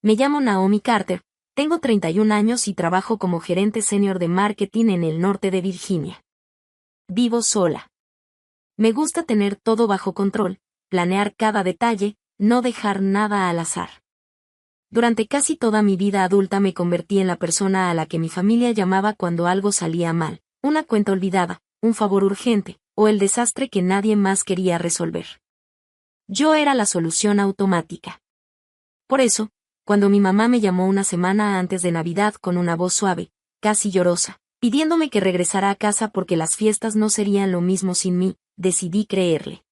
Me llamo Naomi Carter, tengo 31 años y trabajo como gerente senior de marketing en el norte de Virginia. Vivo sola. Me gusta tener todo bajo control, planear cada detalle, no dejar nada al azar. Durante casi toda mi vida adulta me convertí en la persona a la que mi familia llamaba cuando algo salía mal, una cuenta olvidada, un favor urgente, o el desastre que nadie más quería resolver. Yo era la solución automática. Por eso, cuando mi mamá me llamó una semana antes de Navidad con una voz suave, casi llorosa, pidiéndome que regresara a casa porque las fiestas no serían lo mismo sin mí, decidí creerle.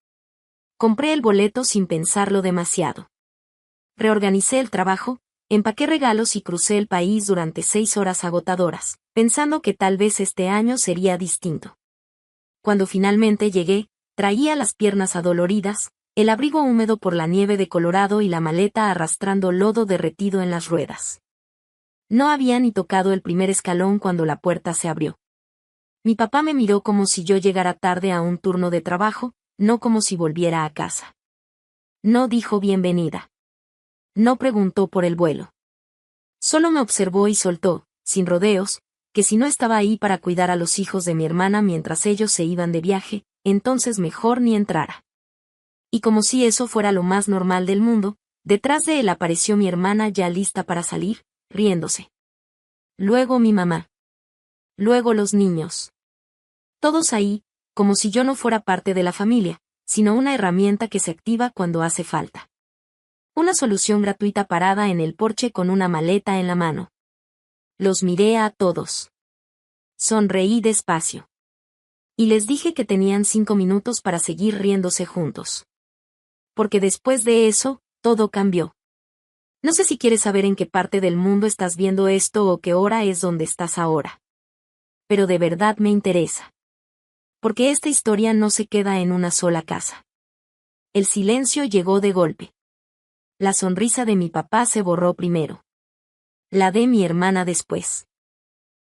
Compré el boleto sin pensarlo demasiado. Reorganicé el trabajo, empaqué regalos y crucé el país durante 6 horas agotadoras, pensando que tal vez este año sería distinto. Cuando finalmente llegué, traía las piernas adoloridas, el abrigo húmedo por la nieve de Colorado y la maleta arrastrando lodo derretido en las ruedas. No había ni tocado el primer escalón cuando la puerta se abrió. Mi papá me miró como si yo llegara tarde a un turno de trabajo, no como si volviera a casa. No dijo bienvenida. No preguntó por el vuelo. Solo me observó y soltó, sin rodeos, que si no estaba ahí para cuidar a los hijos de mi hermana mientras ellos se iban de viaje, entonces mejor ni entrara. Y como si eso fuera lo más normal del mundo, detrás de él apareció mi hermana ya lista para salir, riéndose. Luego mi mamá. Luego los niños. Todos ahí, como si yo no fuera parte de la familia, sino una herramienta que se activa cuando hace falta. Una solución gratuita parada en el porche con una maleta en la mano. Los miré a todos. Sonreí despacio. Y les dije que tenían 5 minutos para seguir riéndose juntos. Porque después de eso, todo cambió. No sé si quieres saber en qué parte del mundo estás viendo esto o qué hora es donde estás ahora. Pero de verdad me interesa. Porque esta historia no se queda en una sola casa. El silencio llegó de golpe. La sonrisa de mi papá se borró primero. La de mi hermana después.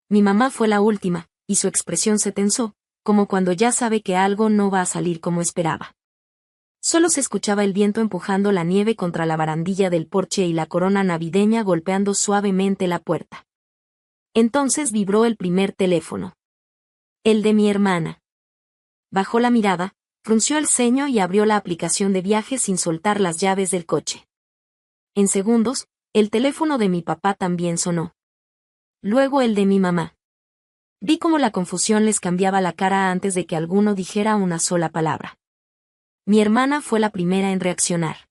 Mi mamá fue la última, y su expresión se tensó, como cuando ya sabe que algo no va a salir como esperaba. Solo se escuchaba el viento empujando la nieve contra la barandilla del porche y la corona navideña golpeando suavemente la puerta. Entonces vibró el primer teléfono. El de mi hermana. Bajó la mirada, frunció el ceño y abrió la aplicación de viaje sin soltar las llaves del coche. En segundos, el teléfono de mi papá también sonó. Luego el de mi mamá. Vi cómo la confusión les cambiaba la cara antes de que alguno dijera una sola palabra. Mi hermana fue la primera en reaccionar.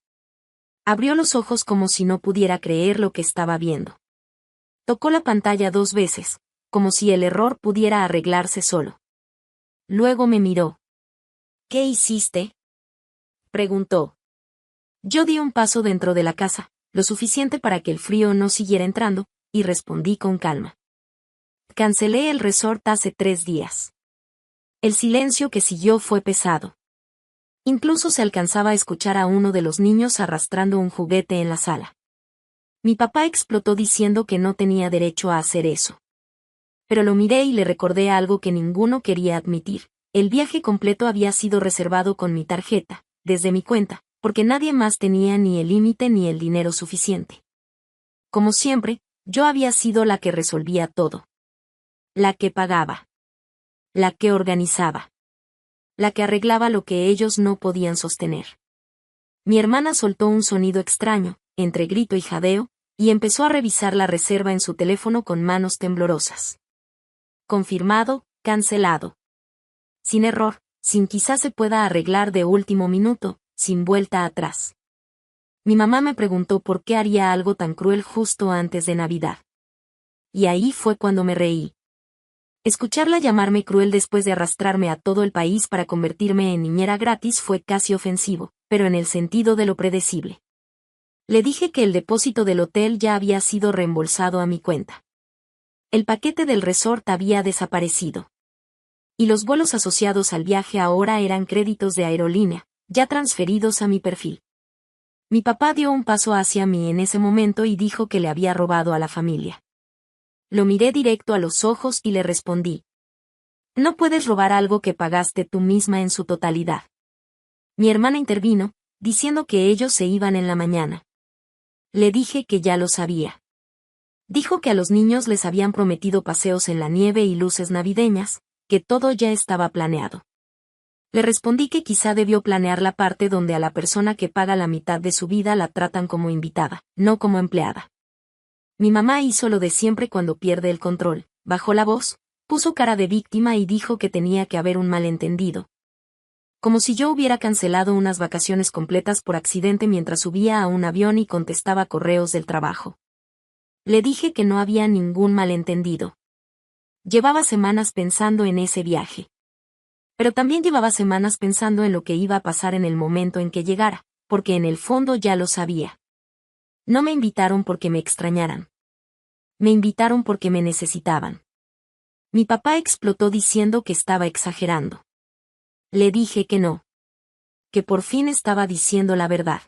Abrió los ojos como si no pudiera creer lo que estaba viendo. Tocó la pantalla 2 veces, como si el error pudiera arreglarse solo. Luego me miró. ¿Qué hiciste?, preguntó. Yo di un paso dentro de la casa, lo suficiente para que el frío no siguiera entrando, y respondí con calma. Cancelé el resort hace 3 días. El silencio que siguió fue pesado. Incluso se alcanzaba a escuchar a uno de los niños arrastrando un juguete en la sala. Mi papá explotó diciendo que no tenía derecho a hacer eso. Pero lo miré y le recordé algo que ninguno quería admitir. El viaje completo había sido reservado con mi tarjeta, desde mi cuenta, porque nadie más tenía ni el límite ni el dinero suficiente. Como siempre, yo había sido la que resolvía todo. La que pagaba. La que organizaba. La que arreglaba lo que ellos no podían sostener. Mi hermana soltó un sonido extraño, entre grito y jadeo, y empezó a revisar la reserva en su teléfono con manos temblorosas. Confirmado, cancelado. Sin error, sin quizás se pueda arreglar de último minuto, sin vuelta atrás. Mi mamá me preguntó por qué haría algo tan cruel justo antes de Navidad. Y ahí fue cuando me reí. Escucharla llamarme cruel después de arrastrarme a todo el país para convertirme en niñera gratis fue casi ofensivo, pero en el sentido de lo predecible. Le dije que el depósito del hotel ya había sido reembolsado a mi cuenta. El paquete del resort había desaparecido. Y los vuelos asociados al viaje ahora eran créditos de aerolínea, ya transferidos a mi perfil. Mi papá dio un paso hacia mí en ese momento y dijo que le había robado a la familia. Lo miré directo a los ojos y le respondí. No puedes robar algo que pagaste tú misma en su totalidad. Mi hermana intervino, diciendo que ellos se iban en la mañana. Le dije que ya lo sabía. Dijo que a los niños les habían prometido paseos en la nieve y luces navideñas, que todo ya estaba planeado. Le respondí que quizá debió planear la parte donde a la persona que paga la mitad de su vida la tratan como invitada, no como empleada. Mi mamá hizo lo de siempre cuando pierde el control, bajó la voz, puso cara de víctima y dijo que tenía que haber un malentendido. Como si yo hubiera cancelado unas vacaciones completas por accidente mientras subía a un avión y contestaba correos del trabajo. Le dije que no había ningún malentendido. Llevaba semanas pensando en ese viaje. Pero también llevaba semanas pensando en lo que iba a pasar en el momento en que llegara, porque en el fondo ya lo sabía. No me invitaron porque me extrañaran. Me invitaron porque me necesitaban. Mi papá explotó diciendo que estaba exagerando. Le dije que no. Que por fin estaba diciendo la verdad.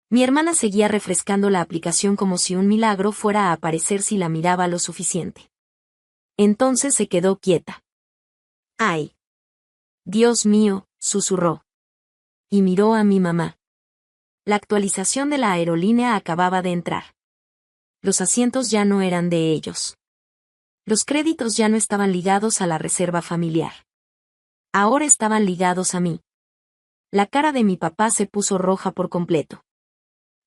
Mi hermana seguía refrescando la aplicación como si un milagro fuera a aparecer si la miraba lo suficiente. Entonces se quedó quieta. ¡Ay! Dios mío, susurró. Y miró a mi mamá. La actualización de la aerolínea acababa de entrar. Los asientos ya no eran de ellos. Los créditos ya no estaban ligados a la reserva familiar. Ahora estaban ligados a mí. La cara de mi papá se puso roja por completo.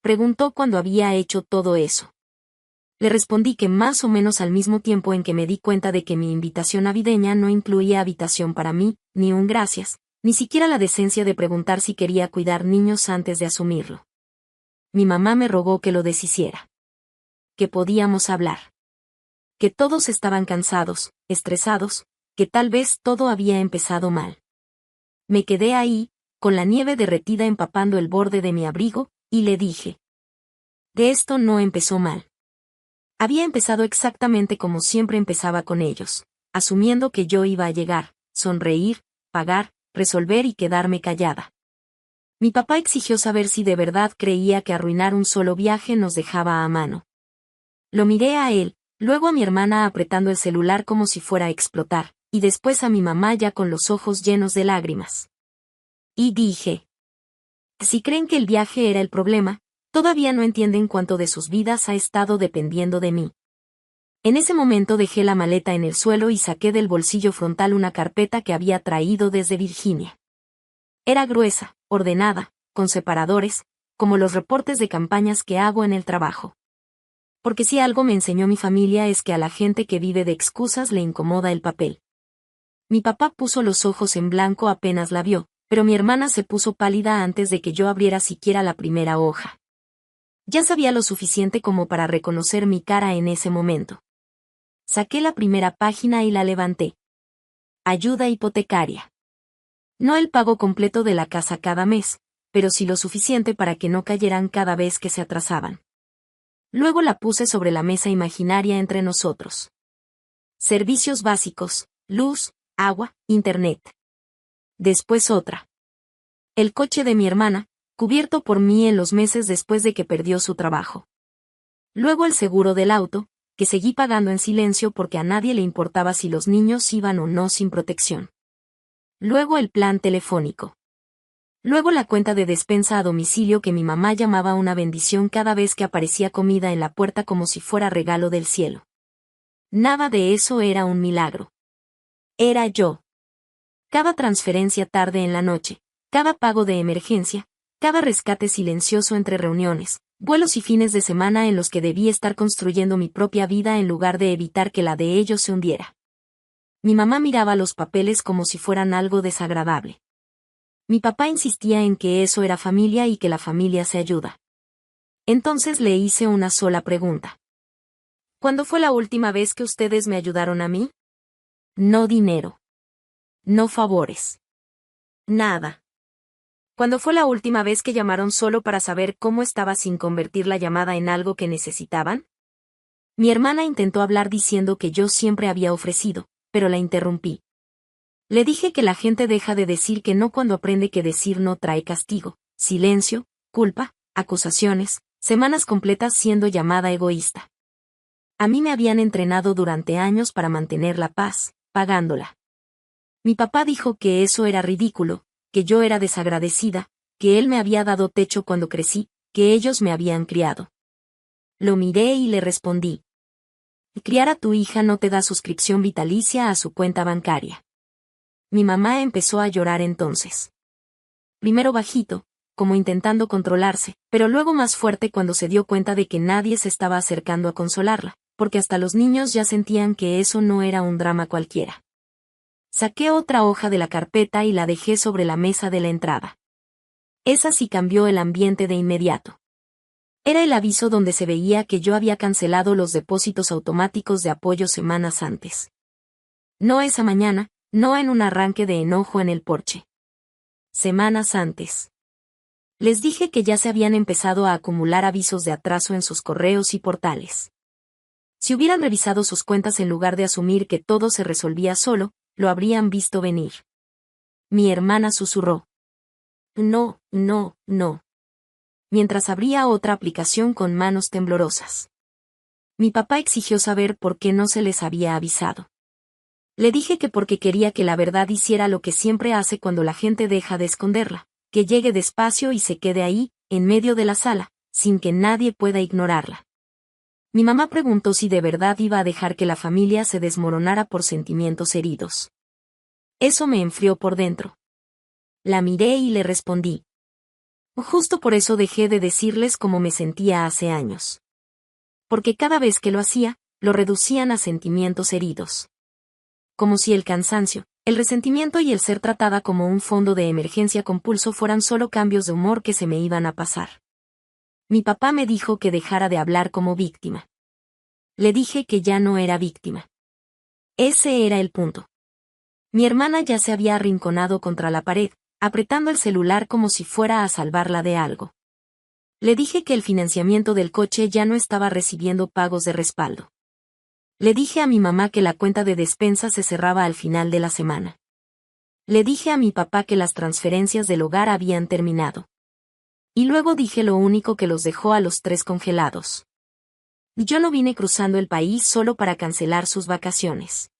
Preguntó cuándo había hecho todo eso. Le respondí que más o menos al mismo tiempo en que me di cuenta de que mi invitación navideña no incluía habitación para mí, ni un gracias, ni siquiera la decencia de preguntar si quería cuidar niños antes de asumirlo. Mi mamá me rogó que lo deshiciera. Que podíamos hablar. Que todos estaban cansados, estresados, que tal vez todo había empezado mal. Me quedé ahí, con la nieve derretida empapando el borde de mi abrigo, y le dije. De esto no empezó mal. Había empezado exactamente como siempre empezaba con ellos, asumiendo que yo iba a llegar, sonreír, pagar, resolver y quedarme callada. Mi papá exigió saber si de verdad creía que arruinar un solo viaje nos dejaba a mano. Lo miré a él, luego a mi hermana apretando el celular como si fuera a explotar, y después a mi mamá ya con los ojos llenos de lágrimas. Y dije. Si creen que el viaje era el problema, todavía no entienden cuánto de sus vidas ha estado dependiendo de mí. En ese momento dejé la maleta en el suelo y saqué del bolsillo frontal una carpeta que había traído desde Virginia. Era gruesa, ordenada, con separadores, como los reportes de campañas que hago en el trabajo. Porque si algo me enseñó mi familia es que a la gente que vive de excusas le incomoda el papel. Mi papá puso los ojos en blanco apenas la vio, pero mi hermana se puso pálida antes de que yo abriera siquiera la primera hoja. Ya sabía lo suficiente como para reconocer mi cara en ese momento. Saqué la primera página y la levanté. Ayuda hipotecaria. No el pago completo de la casa cada mes, pero sí lo suficiente para que no cayeran cada vez que se atrasaban. Luego la puse sobre la mesa imaginaria entre nosotros. Servicios básicos, luz, agua, internet. Después otra. El coche de mi hermana, cubierto por mí en los meses después de que perdió su trabajo. Luego el seguro del auto, que seguí pagando en silencio porque a nadie le importaba si los niños iban o no sin protección. Luego el plan telefónico. Luego la cuenta de despensa a domicilio que mi mamá llamaba una bendición cada vez que aparecía comida en la puerta como si fuera regalo del cielo. Nada de eso era un milagro. Era yo. Cada transferencia tarde en la noche, cada pago de emergencia, cada rescate silencioso entre reuniones, vuelos y fines de semana en los que debí estar construyendo mi propia vida en lugar de evitar que la de ellos se hundiera. Mi mamá miraba los papeles como si fueran algo desagradable. Mi papá insistía en que eso era familia y que la familia se ayuda. Entonces le hice una sola pregunta. ¿Cuándo fue la última vez que ustedes me ayudaron a mí? No dinero. No favores. Nada. ¿Cuándo fue la última vez que llamaron solo para saber cómo estaba sin convertir la llamada en algo que necesitaban? Mi hermana intentó hablar diciendo que yo siempre había ofrecido, pero la interrumpí. Le dije que la gente deja de decir que no cuando aprende que decir no trae castigo, silencio, culpa, acusaciones, semanas completas siendo llamada egoísta. A mí me habían entrenado durante años para mantener la paz, pagándola. Mi papá dijo que eso era ridículo, que yo era desagradecida, que él me había dado techo cuando crecí, que ellos me habían criado. Lo miré y le respondí. Criar a tu hija no te da suscripción vitalicia a su cuenta bancaria. Mi mamá empezó a llorar entonces. Primero bajito, como intentando controlarse, pero luego más fuerte cuando se dio cuenta de que nadie se estaba acercando a consolarla, porque hasta los niños ya sentían que eso no era un drama cualquiera. Saqué otra hoja de la carpeta y la dejé sobre la mesa de la entrada. Esa sí cambió el ambiente de inmediato. Era el aviso donde se veía que yo había cancelado los depósitos automáticos de apoyo semanas antes. No esa mañana, no en un arranque de enojo en el porche. Semanas antes. Les dije que ya se habían empezado a acumular avisos de atraso en sus correos y portales. Si hubieran revisado sus cuentas en lugar de asumir que todo se resolvía solo, lo habrían visto venir. Mi hermana susurró. No, no, no. Mientras abría otra aplicación con manos temblorosas. Mi papá exigió saber por qué no se les había avisado. Le dije que porque quería que la verdad hiciera lo que siempre hace cuando la gente deja de esconderla, que llegue despacio y se quede ahí, en medio de la sala, sin que nadie pueda ignorarla. Mi mamá preguntó si de verdad iba a dejar que la familia se desmoronara por sentimientos heridos. Eso me enfrió por dentro. La miré y le respondí. Justo por eso dejé de decirles cómo me sentía hace años. Porque cada vez que lo hacía, lo reducían a sentimientos heridos. Como si el cansancio, el resentimiento y el ser tratada como un fondo de emergencia con pulso fueran solo cambios de humor que se me iban a pasar. Mi papá me dijo que dejara de hablar como víctima. Le dije que ya no era víctima. Ese era el punto. Mi hermana ya se había arrinconado contra la pared, apretando el celular como si fuera a salvarla de algo. Le dije que el financiamiento del coche ya no estaba recibiendo pagos de respaldo. Le dije a mi mamá que la cuenta de despensa se cerraba al final de la semana. Le dije a mi papá que las transferencias del hogar habían terminado. Y luego dije lo único que los dejó a los tres congelados. Yo no vine cruzando el país solo para cancelar sus vacaciones.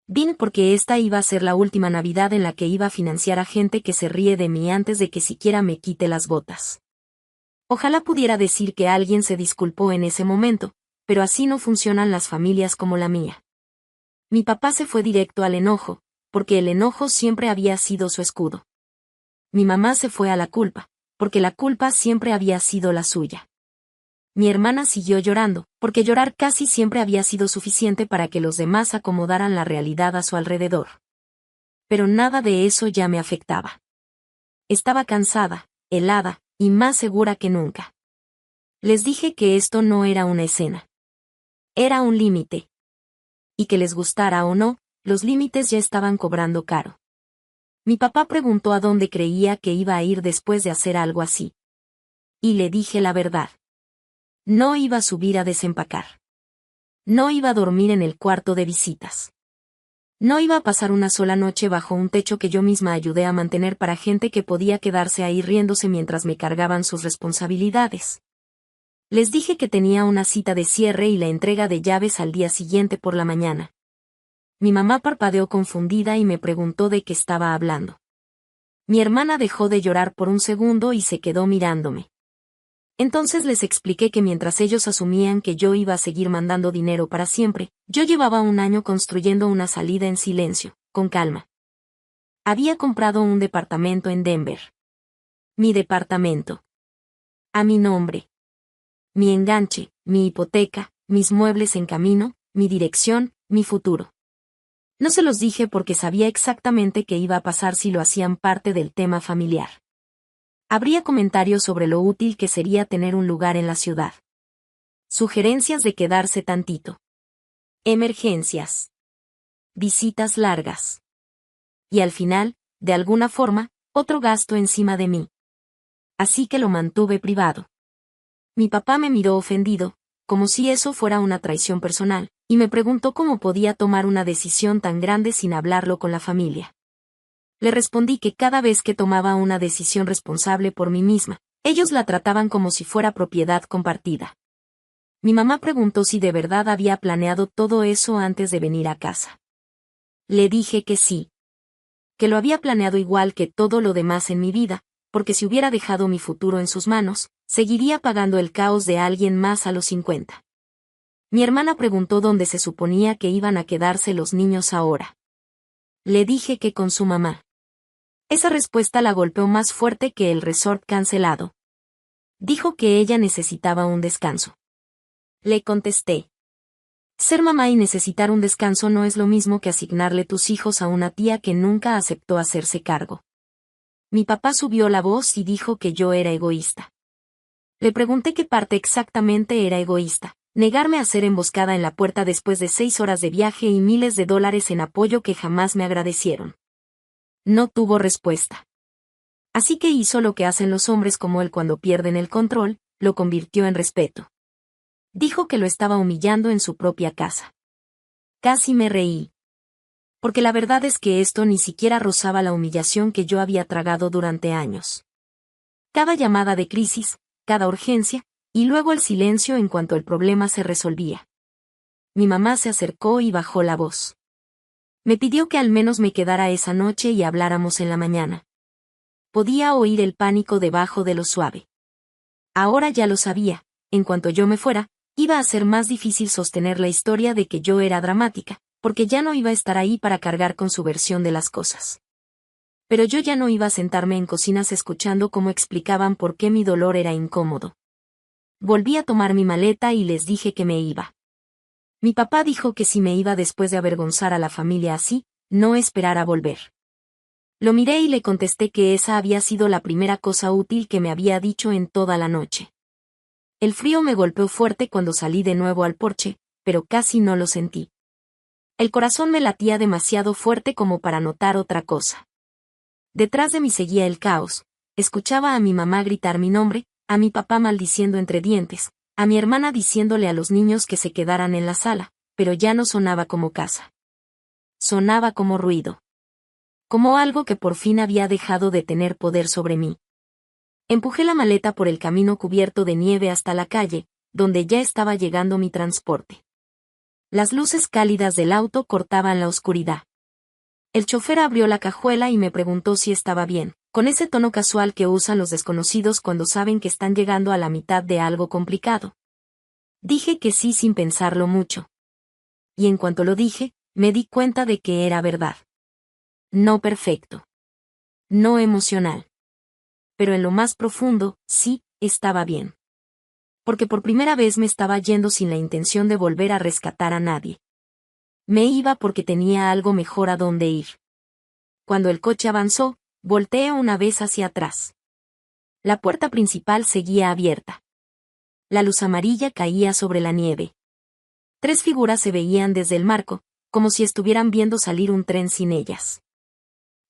Vine porque esta iba a ser la última Navidad en la que iba a financiar a gente que se ríe de mí antes de que siquiera me quite las botas. Ojalá pudiera decir que alguien se disculpó en ese momento, pero así no funcionan las familias como la mía. Mi papá se fue directo al enojo, porque el enojo siempre había sido su escudo. Mi mamá se fue a la culpa, porque la culpa siempre había sido la suya. Mi hermana siguió llorando, porque llorar casi siempre había sido suficiente para que los demás acomodaran la realidad a su alrededor. Pero nada de eso ya me afectaba. Estaba cansada, helada, y más segura que nunca. Les dije que esto no era una escena. Era un límite. Y que les gustara o no, los límites ya estaban cobrando caro. Mi papá preguntó a dónde creía que iba a ir después de hacer algo así. Y le dije la verdad. No iba a subir a desempacar. No iba a dormir en el cuarto de visitas. No iba a pasar una sola noche bajo un techo que yo misma ayudé a mantener para gente que podía quedarse ahí riéndose mientras me cargaban sus responsabilidades. Les dije que tenía una cita de cierre y la entrega de llaves al día siguiente por la mañana. Mi mamá parpadeó confundida y me preguntó de qué estaba hablando. Mi hermana dejó de llorar por un segundo y se quedó mirándome. Entonces les expliqué que mientras ellos asumían que yo iba a seguir mandando dinero para siempre, yo llevaba un año construyendo una salida en silencio, con calma. Había comprado un departamento en Denver. Mi departamento. A mi nombre. Mi enganche, mi hipoteca, mis muebles en camino, mi dirección, mi futuro. No se los dije porque sabía exactamente qué iba a pasar si lo hacían parte del tema familiar. Habría comentarios sobre lo útil que sería tener un lugar en la ciudad. Sugerencias de quedarse tantito. Emergencias. Visitas largas. Y al final, de alguna forma, otro gasto encima de mí. Así que lo mantuve privado. Mi papá me miró ofendido, como si eso fuera una traición personal, y me preguntó cómo podía tomar una decisión tan grande sin hablarlo con la familia. Le respondí que cada vez que tomaba una decisión responsable por mí misma, ellos la trataban como si fuera propiedad compartida. Mi mamá preguntó si de verdad había planeado todo eso antes de venir a casa. Le dije que sí. Que lo había planeado igual que todo lo demás en mi vida, porque si hubiera dejado mi futuro en sus manos, seguiría pagando el caos de alguien más a los 50. Mi hermana preguntó dónde se suponía que iban a quedarse los niños ahora. Le dije que con su mamá. Esa respuesta la golpeó más fuerte que el resort cancelado. Dijo que ella necesitaba un descanso. Le contesté. Ser mamá y necesitar un descanso no es lo mismo que asignarle tus hijos a una tía que nunca aceptó hacerse cargo. Mi papá subió la voz y dijo que yo era egoísta. Le pregunté qué parte exactamente era egoísta. Negarme a ser emboscada en la puerta después de 6 horas de viaje y miles de dólares en apoyo que jamás me agradecieron. No tuvo respuesta. Así que hizo lo que hacen los hombres como él cuando pierden el control, lo convirtió en respeto. Dijo que lo estaba humillando en su propia casa. Casi me reí. Porque la verdad es que esto ni siquiera rozaba la humillación que yo había tragado durante años. Cada llamada de crisis, cada urgencia, y luego el silencio en cuanto el problema se resolvía. Mi mamá se acercó y bajó la voz. Me pidió que al menos me quedara esa noche y habláramos en la mañana. Podía oír el pánico debajo de lo suave. Ahora ya lo sabía, en cuanto yo me fuera, iba a ser más difícil sostener la historia de que yo era dramática, porque ya no iba a estar ahí para cargar con su versión de las cosas. Pero yo ya no iba a sentarme en cocinas escuchando cómo explicaban por qué mi dolor era incómodo. Volví a tomar mi maleta y les dije que me iba. Mi papá dijo que si me iba después de avergonzar a la familia así, no esperara volver. Lo miré y le contesté que esa había sido la primera cosa útil que me había dicho en toda la noche. El frío me golpeó fuerte cuando salí de nuevo al porche, pero casi no lo sentí. El corazón me latía demasiado fuerte como para notar otra cosa. Detrás de mí seguía el caos. Escuchaba a mi mamá gritar mi nombre, a mi papá maldiciendo entre dientes, a mi hermana diciéndole a los niños que se quedaran en la sala, pero ya no sonaba como casa. Sonaba como ruido. Como algo que por fin había dejado de tener poder sobre mí. Empujé la maleta por el camino cubierto de nieve hasta la calle, donde ya estaba llegando mi transporte. Las luces cálidas del auto cortaban la oscuridad. El chofer abrió la cajuela y me preguntó si estaba bien, con ese tono casual que usan los desconocidos cuando saben que están llegando a la mitad de algo complicado. Dije que sí sin pensarlo mucho. Y en cuanto lo dije, me di cuenta de que era verdad. No perfecto. No emocional. Pero en lo más profundo, sí, estaba bien. Porque por primera vez me estaba yendo sin la intención de volver a rescatar a nadie. Me iba porque tenía algo mejor a dónde ir. Cuando el coche avanzó, volteé una vez hacia atrás. La puerta principal seguía abierta. La luz amarilla caía sobre la nieve. 3 figuras se veían desde el marco, como si estuvieran viendo salir un tren sin ellas.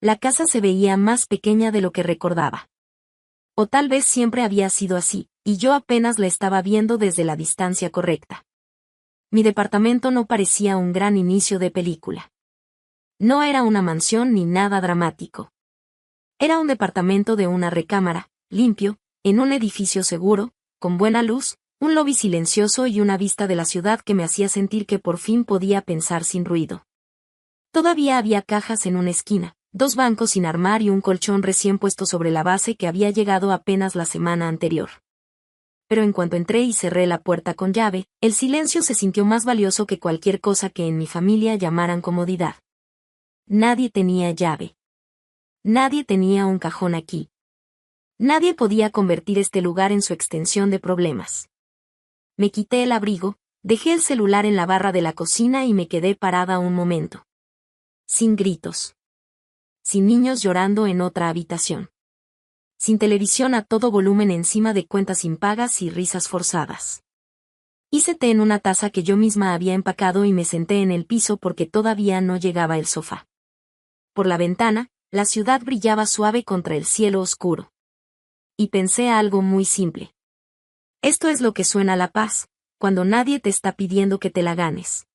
La casa se veía más pequeña de lo que recordaba. O tal vez siempre había sido así, y yo apenas la estaba viendo desde la distancia correcta. Mi departamento no parecía un gran inicio de película. No era una mansión ni nada dramático. Era un departamento de una recámara, limpio, en un edificio seguro, con buena luz, un lobby silencioso y una vista de la ciudad que me hacía sentir que por fin podía pensar sin ruido. Todavía había cajas en una esquina, 2 bancos sin armar y un colchón recién puesto sobre la base que había llegado apenas la semana anterior. Pero en cuanto entré y cerré la puerta con llave, el silencio se sintió más valioso que cualquier cosa que en mi familia llamaran comodidad. Nadie tenía llave. Nadie tenía un cajón aquí. Nadie podía convertir este lugar en su extensión de problemas. Me quité el abrigo, dejé el celular en la barra de la cocina y me quedé parada un momento. Sin gritos. Sin niños llorando en otra habitación. Sin televisión a todo volumen encima de cuentas impagas y risas forzadas. Hice té en una taza que yo misma había empacado y me senté en el piso porque todavía no llegaba el sofá. Por la ventana, la ciudad brillaba suave contra el cielo oscuro. Y pensé algo muy simple. Esto es lo que suena la paz, cuando nadie te está pidiendo que te la ganes.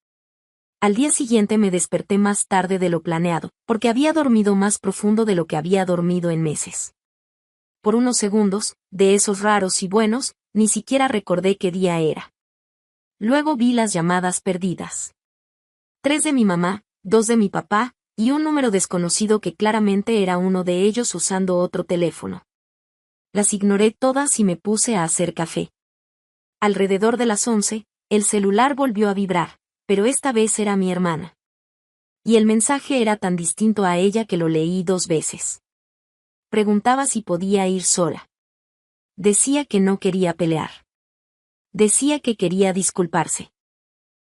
Al día siguiente me desperté más tarde de lo planeado, porque había dormido más profundo de lo que había dormido en meses. Por unos segundos, de esos raros y buenos, ni siquiera recordé qué día era. Luego vi las llamadas perdidas. 3 de mi mamá, 2 de mi papá, y un número desconocido que claramente era uno de ellos usando otro teléfono. Las ignoré todas y me puse a hacer café. Alrededor de las 11, el celular volvió a vibrar, pero esta vez era mi hermana. Y el mensaje era tan distinto a ella que lo leí 2 veces. Preguntaba si podía ir sola. Decía que no quería pelear. Decía que quería disculparse.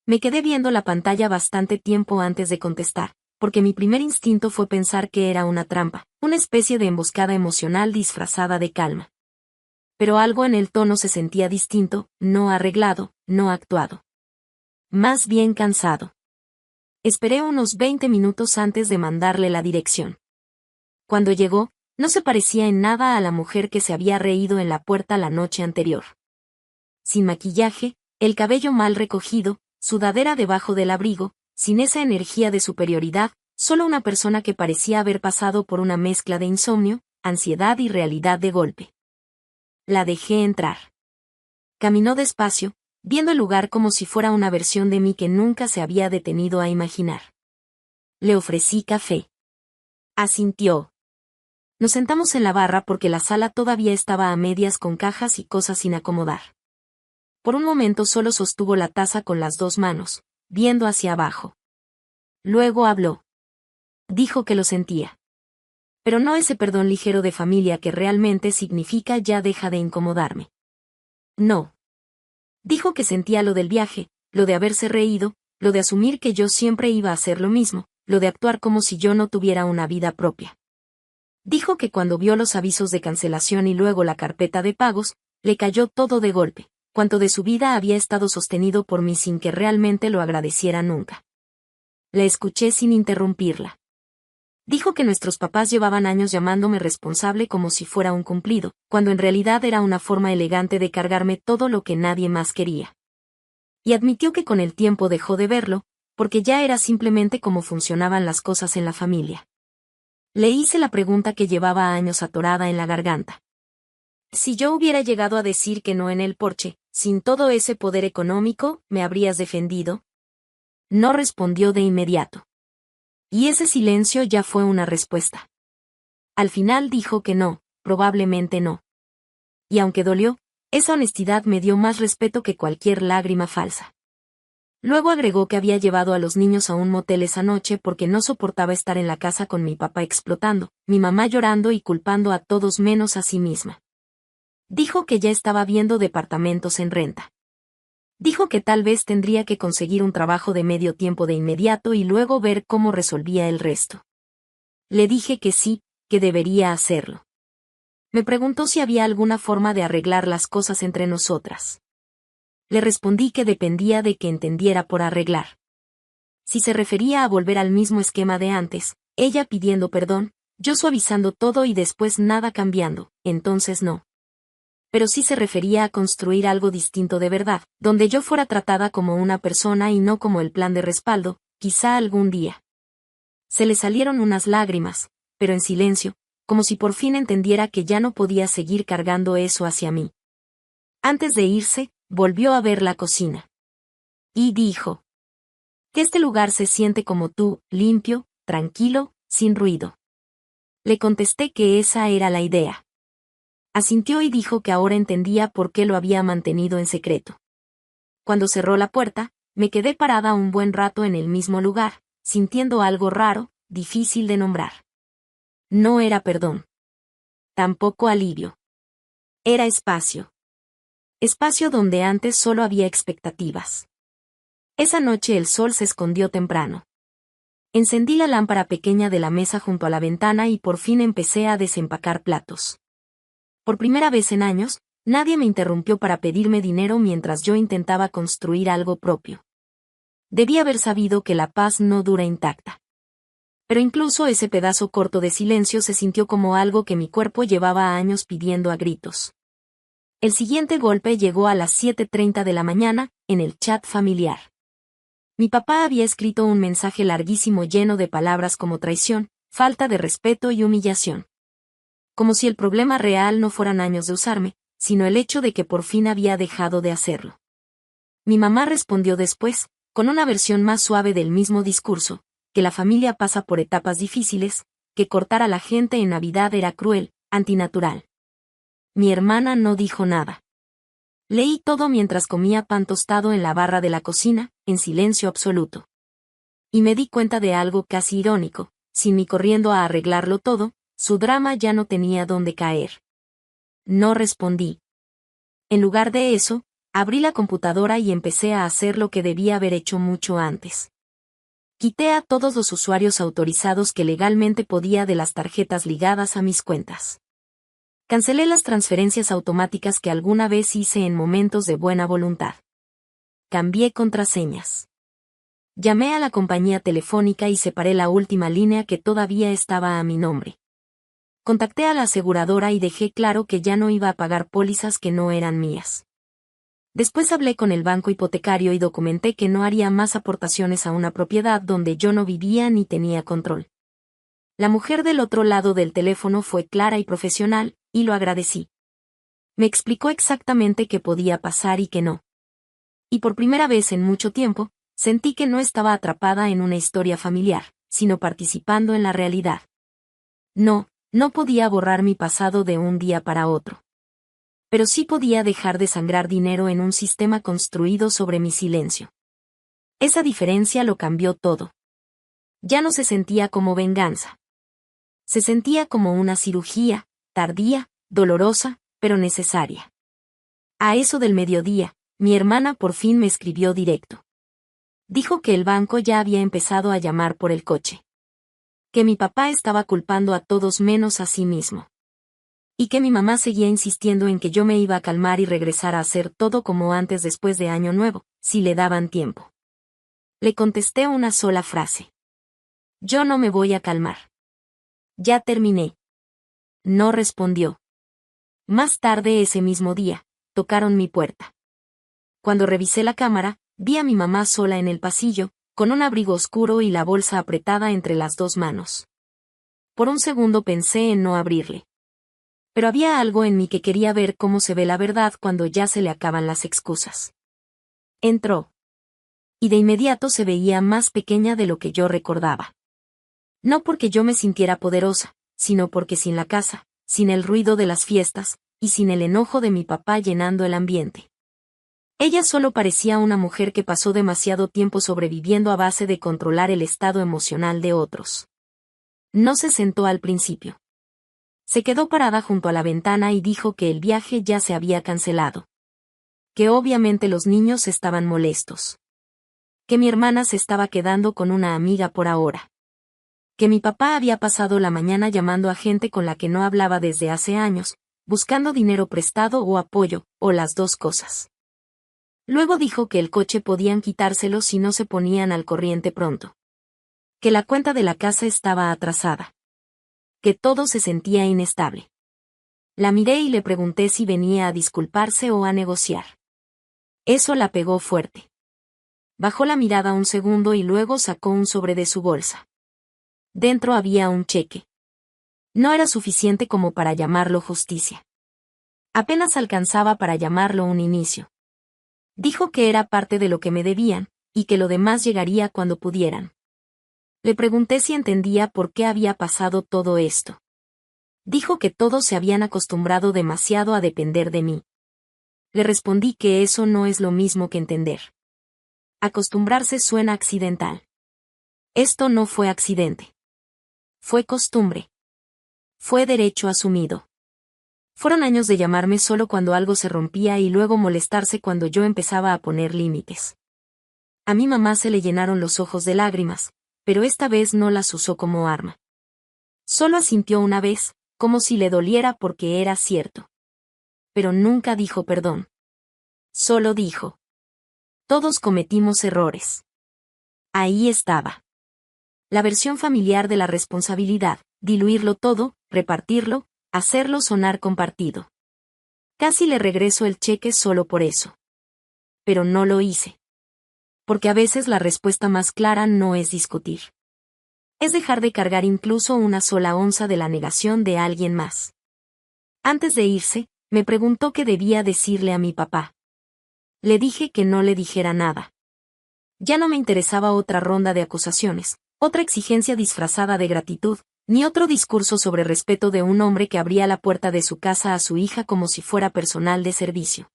Me quedé viendo la pantalla bastante tiempo antes de contestar, porque mi primer instinto fue pensar que era una trampa, una especie de emboscada emocional disfrazada de calma. Pero algo en el tono se sentía distinto, no arreglado, no actuado. Más bien cansado. Esperé unos 20 minutos antes de mandarle la dirección. Cuando llegó, no se parecía en nada a la mujer que se había reído en la puerta la noche anterior. Sin maquillaje, el cabello mal recogido, sudadera debajo del abrigo, sin esa energía de superioridad, solo una persona que parecía haber pasado por una mezcla de insomnio, ansiedad y realidad de golpe. La dejé entrar. Caminó despacio, viendo el lugar como si fuera una versión de mí que nunca se había detenido a imaginar. Le ofrecí café. Asintió. Nos sentamos en la barra porque la sala todavía estaba a medias con cajas y cosas sin acomodar. Por un momento solo sostuvo la taza con las 2 manos, viendo hacia abajo. Luego habló. Dijo que lo sentía. Pero no ese perdón ligero de familia que realmente significa ya deja de incomodarme. No. Dijo que sentía lo del viaje, lo de haberse reído, lo de asumir que yo siempre iba a hacer lo mismo, lo de actuar como si yo no tuviera una vida propia. Dijo que cuando vio los avisos de cancelación y luego la carpeta de pagos, le cayó todo de golpe, cuanto de su vida había estado sostenido por mí sin que realmente lo agradeciera nunca. La escuché sin interrumpirla. Dijo que nuestros papás llevaban años llamándome responsable como si fuera un cumplido, cuando en realidad era una forma elegante de cargarme todo lo que nadie más quería. Y admitió que con el tiempo dejó de verlo, porque ya era simplemente cómo funcionaban las cosas en la familia. Le hice la pregunta que llevaba años atorada en la garganta. Si yo hubiera llegado a decir que no en el porche, sin todo ese poder económico, ¿me habrías defendido? No respondió de inmediato. Y ese silencio ya fue una respuesta. Al final dijo que no, probablemente no. Y aunque dolió, esa honestidad me dio más respeto que cualquier lágrima falsa. Luego agregó que había llevado a los niños a un motel esa noche porque no soportaba estar en la casa con mi papá explotando, mi mamá llorando y culpando a todos menos a sí misma. Dijo que ya estaba viendo departamentos en renta. Dijo que tal vez tendría que conseguir un trabajo de medio tiempo de inmediato y luego ver cómo resolvía el resto. Le dije que sí, que debería hacerlo. Me preguntó si había alguna forma de arreglar las cosas entre nosotras. Le respondí que dependía de que entendiera por arreglar. Si se refería a volver al mismo esquema de antes, ella pidiendo perdón, yo suavizando todo y después nada cambiando, entonces no. Pero sí se refería a construir algo distinto de verdad, donde yo fuera tratada como una persona y no como el plan de respaldo, quizá algún día. Se le salieron unas lágrimas, pero en silencio, como si por fin entendiera que ya no podía seguir cargando eso hacia mí. Antes de irse, volvió a ver la cocina. Y dijo: que este lugar se siente como tú, limpio, tranquilo, sin ruido. Le contesté que esa era la idea. Asintió y dijo que ahora entendía por qué lo había mantenido en secreto. Cuando cerró la puerta, me quedé parada un buen rato en el mismo lugar, sintiendo algo raro, difícil de nombrar. No era perdón. Tampoco alivio. Era espacio. Espacio donde antes solo había expectativas. Esa noche el sol se escondió temprano. Encendí la lámpara pequeña de la mesa junto a la ventana y por fin empecé a desempacar platos. Por primera vez en años, nadie me interrumpió para pedirme dinero mientras yo intentaba construir algo propio. Debí haber sabido que la paz no dura intacta. Pero incluso ese pedazo corto de silencio se sintió como algo que mi cuerpo llevaba años pidiendo a gritos. El siguiente golpe llegó a las 7:30 de la mañana, en el chat familiar. Mi papá había escrito un mensaje larguísimo lleno de palabras como traición, falta de respeto y humillación. Como si el problema real no fueran años de usarme, sino el hecho de que por fin había dejado de hacerlo. Mi mamá respondió después, con una versión más suave del mismo discurso, que la familia pasa por etapas difíciles, que cortar a la gente en Navidad era cruel, antinatural. Mi hermana no dijo nada. Leí todo mientras comía pan tostado en la barra de la cocina, en silencio absoluto. Y me di cuenta de algo casi irónico: sin mí corriendo a arreglarlo todo, su drama ya no tenía dónde caer. No respondí. En lugar de eso, abrí la computadora y empecé a hacer lo que debía haber hecho mucho antes. Quité a todos los usuarios autorizados que legalmente podía de las tarjetas ligadas a mis cuentas. Cancelé las transferencias automáticas que alguna vez hice en momentos de buena voluntad. Cambié contraseñas. Llamé a la compañía telefónica y separé la última línea que todavía estaba a mi nombre. Contacté a la aseguradora y dejé claro que ya no iba a pagar pólizas que no eran mías. Después hablé con el banco hipotecario y documenté que no haría más aportaciones a una propiedad donde yo no vivía ni tenía control. La mujer del otro lado del teléfono fue clara y profesional, y lo agradecí. Me explicó exactamente qué podía pasar y qué no. Y por primera vez en mucho tiempo, sentí que no estaba atrapada en una historia familiar, sino participando en la realidad. No podía borrar mi pasado de un día para otro. Pero sí podía dejar de sangrar dinero en un sistema construido sobre mi silencio. Esa diferencia lo cambió todo. Ya no se sentía como venganza. Se sentía como una cirugía, tardía, dolorosa, pero necesaria. A eso del mediodía, mi hermana por fin me escribió directo. Dijo que el banco ya había empezado a llamar por el coche. Que mi papá estaba culpando a todos menos a sí mismo. Y que mi mamá seguía insistiendo en que yo me iba a calmar y regresar a hacer todo como antes después de Año Nuevo, si le daban tiempo. Le contesté una sola frase. Yo no me voy a calmar. Ya terminé. No respondió. Más tarde ese mismo día, tocaron mi puerta. Cuando revisé la cámara, vi a mi mamá sola en el pasillo, con un abrigo oscuro y la bolsa apretada entre las dos manos. Por un segundo pensé en no abrirle. Pero había algo en mí que quería ver cómo se ve la verdad cuando ya se le acaban las excusas. Entró. Y de inmediato se veía más pequeña de lo que yo recordaba. No porque yo me sintiera poderosa, sino porque sin la casa, sin el ruido de las fiestas, y sin el enojo de mi papá llenando el ambiente. Ella solo parecía una mujer que pasó demasiado tiempo sobreviviendo a base de controlar el estado emocional de otros. No se sentó al principio. Se quedó parada junto a la ventana y dijo que el viaje ya se había cancelado. Que obviamente los niños estaban molestos. Que mi hermana se estaba quedando con una amiga por ahora. Que mi papá había pasado la mañana llamando a gente con la que no hablaba desde hace años, buscando dinero prestado o apoyo, o las dos cosas. Luego dijo que el coche podían quitárselo si no se ponían al corriente pronto. Que la cuenta de la casa estaba atrasada. Que todo se sentía inestable. La miré y le pregunté si venía a disculparse o a negociar. Eso la pegó fuerte. Bajó la mirada un segundo y luego sacó un sobre de su bolsa. Dentro había un cheque. No era suficiente como para llamarlo justicia. Apenas alcanzaba para llamarlo un inicio. Dijo que era parte de lo que me debían, y que lo demás llegaría cuando pudieran. Le pregunté si entendía por qué había pasado todo esto. Dijo que todos se habían acostumbrado demasiado a depender de mí. Le respondí que eso no es lo mismo que entender. Acostumbrarse suena accidental. Esto no fue accidente. Fue costumbre. Fue derecho asumido. Fueron años de llamarme solo cuando algo se rompía y luego molestarse cuando yo empezaba a poner límites. A mi mamá se le llenaron los ojos de lágrimas, pero esta vez no las usó como arma. Solo asintió una vez, como si le doliera porque era cierto. Pero nunca dijo perdón. Solo dijo: todos cometimos errores. Ahí estaba. La versión familiar de la responsabilidad, diluirlo todo, repartirlo, hacerlo sonar compartido. Casi le regreso el cheque solo por eso. Pero no lo hice. Porque a veces la respuesta más clara no es discutir. Es dejar de cargar incluso una sola onza de la negación de alguien más. Antes de irse, me preguntó qué debía decirle a mi papá. Le dije que no le dijera nada. Ya no me interesaba otra ronda de acusaciones, otra exigencia disfrazada de gratitud, Ni otro discurso sobre respeto de un hombre que abría la puerta de su casa a su hija como si fuera personal de servicio.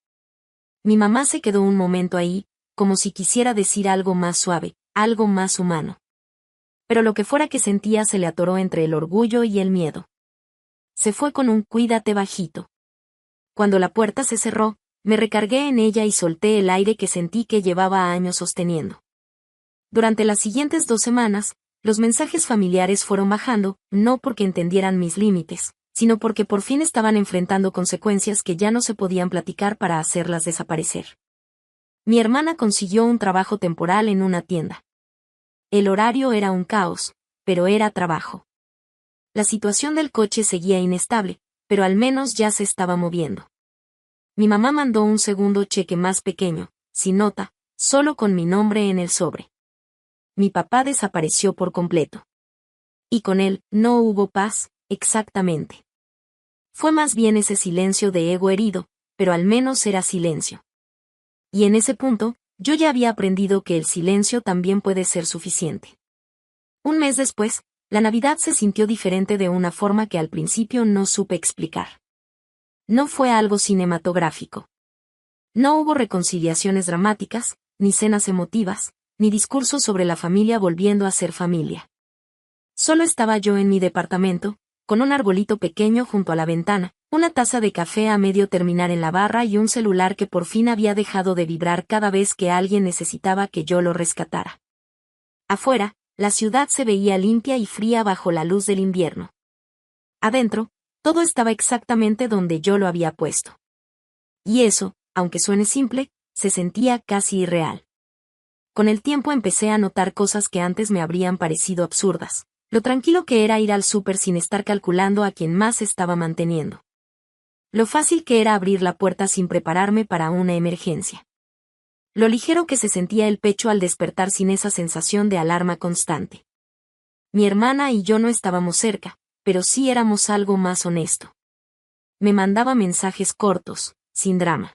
Mi mamá se quedó un momento ahí, como si quisiera decir algo más suave, algo más humano. Pero lo que fuera que sentía se le atoró entre el orgullo y el miedo. Se fue con un cuídate bajito. Cuando la puerta se cerró, me recargué en ella y solté el aire que sentí que llevaba años sosteniendo. Durante las siguientes 2 semanas, los mensajes familiares fueron bajando, no porque entendieran mis límites, sino porque por fin estaban enfrentando consecuencias que ya no se podían platicar para hacerlas desaparecer. Mi hermana consiguió un trabajo temporal en una tienda. El horario era un caos, pero era trabajo. La situación del coche seguía inestable, pero al menos ya se estaba moviendo. Mi mamá mandó un segundo cheque más pequeño, sin nota, solo con mi nombre en el sobre. Mi papá desapareció por completo. Y con él, no hubo paz, exactamente. Fue más bien ese silencio de ego herido, pero al menos era silencio. Y en ese punto, yo ya había aprendido que el silencio también puede ser suficiente. Un mes después, la Navidad se sintió diferente de una forma que al principio no supe explicar. No fue algo cinematográfico. No hubo reconciliaciones dramáticas, ni cenas emotivas, ni discursos sobre la familia volviendo a ser familia. Solo estaba yo en mi departamento, con un arbolito pequeño junto a la ventana, una taza de café a medio terminar en la barra y un celular que por fin había dejado de vibrar cada vez que alguien necesitaba que yo lo rescatara. Afuera, la ciudad se veía limpia y fría bajo la luz del invierno. Adentro, todo estaba exactamente donde yo lo había puesto. Y eso, aunque suene simple, se sentía casi irreal. Con el tiempo empecé a notar cosas que antes me habrían parecido absurdas. Lo tranquilo que era ir al súper sin estar calculando a quién más estaba manteniendo. Lo fácil que era abrir la puerta sin prepararme para una emergencia. Lo ligero que se sentía el pecho al despertar sin esa sensación de alarma constante. Mi hermana y yo no estábamos cerca, pero sí éramos algo más honesto. Me mandaba mensajes cortos, sin drama.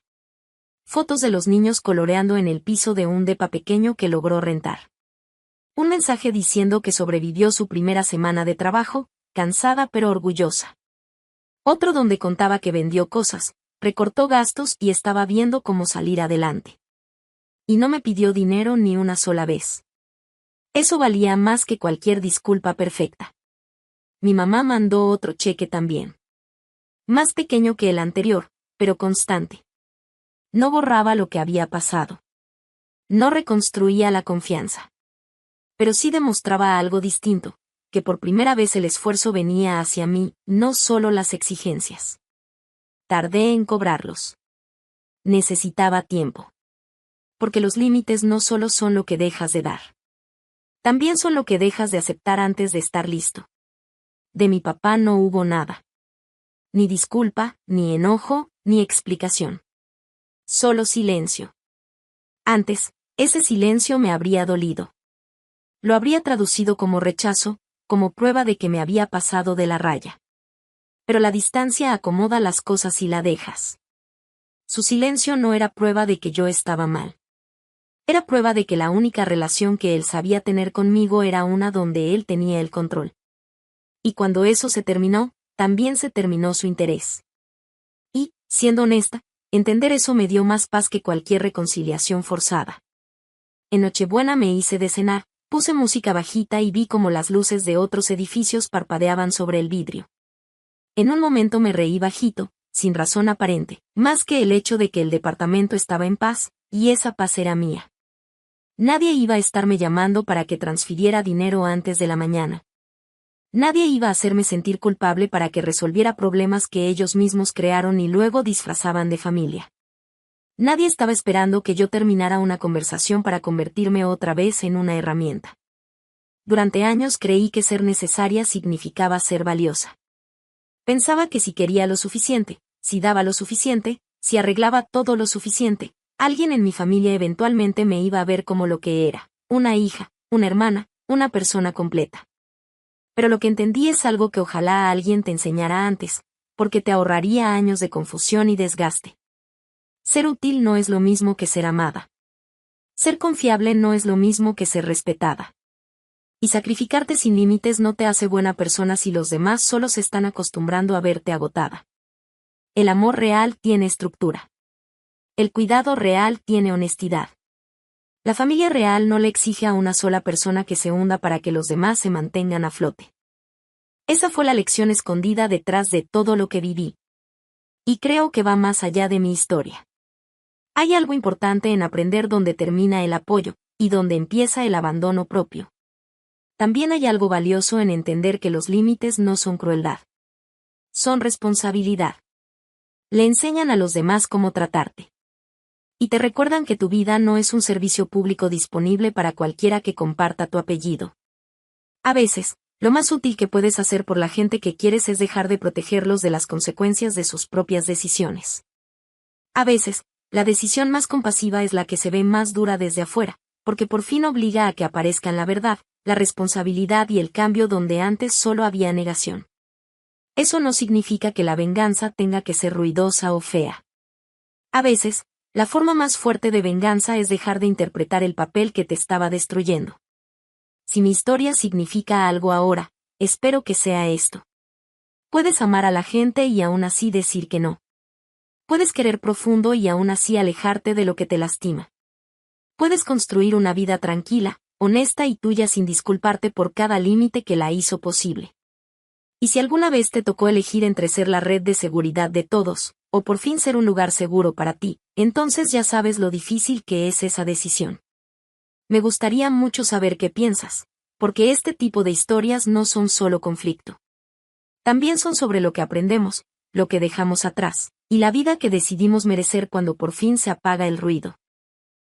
Fotos de los niños coloreando en el piso de un depa pequeño que logró rentar. Un mensaje diciendo que sobrevivió su primera semana de trabajo, cansada pero orgullosa. Otro donde contaba que vendió cosas, recortó gastos y estaba viendo cómo salir adelante. Y no me pidió dinero ni una sola vez. Eso valía más que cualquier disculpa perfecta. Mi mamá mandó otro cheque también. Más pequeño que el anterior, pero constante. No borraba lo que había pasado. No reconstruía la confianza. Pero sí demostraba algo distinto, que por primera vez el esfuerzo venía hacia mí, no solo las exigencias. Tardé en cobrarlos. Necesitaba tiempo. Porque los límites no solo son lo que dejas de dar. También son lo que dejas de aceptar antes de estar listo. De mi papá no hubo nada. Ni disculpa, ni enojo, ni explicación. Solo silencio. Antes, ese silencio me habría dolido. Lo habría traducido como rechazo, como prueba de que me había pasado de la raya. Pero la distancia acomoda las cosas y la dejas. Su silencio no era prueba de que yo estaba mal. Era prueba de que la única relación que él sabía tener conmigo era una donde él tenía el control. Y cuando eso se terminó, también se terminó su interés. Y, siendo honesta, entender eso me dio más paz que cualquier reconciliación forzada. En Nochebuena me hice de cenar, puse música bajita y vi cómo las luces de otros edificios parpadeaban sobre el vidrio. En un momento me reí bajito, sin razón aparente, más que el hecho de que el departamento estaba en paz, y esa paz era mía. Nadie iba a estarme llamando para que transfiriera dinero antes de la mañana. Nadie iba a hacerme sentir culpable para que resolviera problemas que ellos mismos crearon y luego disfrazaban de familia. Nadie estaba esperando que yo terminara una conversación para convertirme otra vez en una herramienta. Durante años creí que ser necesaria significaba ser valiosa. Pensaba que si quería lo suficiente, si daba lo suficiente, si arreglaba todo lo suficiente, alguien en mi familia eventualmente me iba a ver como lo que era, una hija, una hermana, una persona completa. Pero lo que entendí es algo que ojalá alguien te enseñara antes, porque te ahorraría años de confusión y desgaste. Ser útil no es lo mismo que ser amada. Ser confiable no es lo mismo que ser respetada. Y sacrificarte sin límites no te hace buena persona si los demás solo se están acostumbrando a verte agotada. El amor real tiene estructura. El cuidado real tiene honestidad. La familia real no le exige a una sola persona que se hunda para que los demás se mantengan a flote. Esa fue la lección escondida detrás de todo lo que viví. Y creo que va más allá de mi historia. Hay algo importante en aprender dónde termina el apoyo, y dónde empieza el abandono propio. También hay algo valioso en entender que los límites no son crueldad. Son responsabilidad. Le enseñan a los demás cómo tratarte. Y te recuerdan que tu vida no es un servicio público disponible para cualquiera que comparta tu apellido. A veces, lo más útil que puedes hacer por la gente que quieres es dejar de protegerlos de las consecuencias de sus propias decisiones. A veces, la decisión más compasiva es la que se ve más dura desde afuera, porque por fin obliga a que aparezcan la verdad, la responsabilidad y el cambio donde antes solo había negación. Eso no significa que la venganza tenga que ser ruidosa o fea. A veces, la forma más fuerte de venganza es dejar de interpretar el papel que te estaba destruyendo. Si mi historia significa algo ahora, espero que sea esto. Puedes amar a la gente y aún así decir que no. Puedes querer profundo y aún así alejarte de lo que te lastima. Puedes construir una vida tranquila, honesta y tuya sin disculparte por cada límite que la hizo posible. Y si alguna vez te tocó elegir entre ser la red de seguridad de todos, o por fin ser un lugar seguro para ti, entonces ya sabes lo difícil que es esa decisión. Me gustaría mucho saber qué piensas, porque este tipo de historias no son solo conflicto. También son sobre lo que aprendemos, lo que dejamos atrás, y la vida que decidimos merecer cuando por fin se apaga el ruido.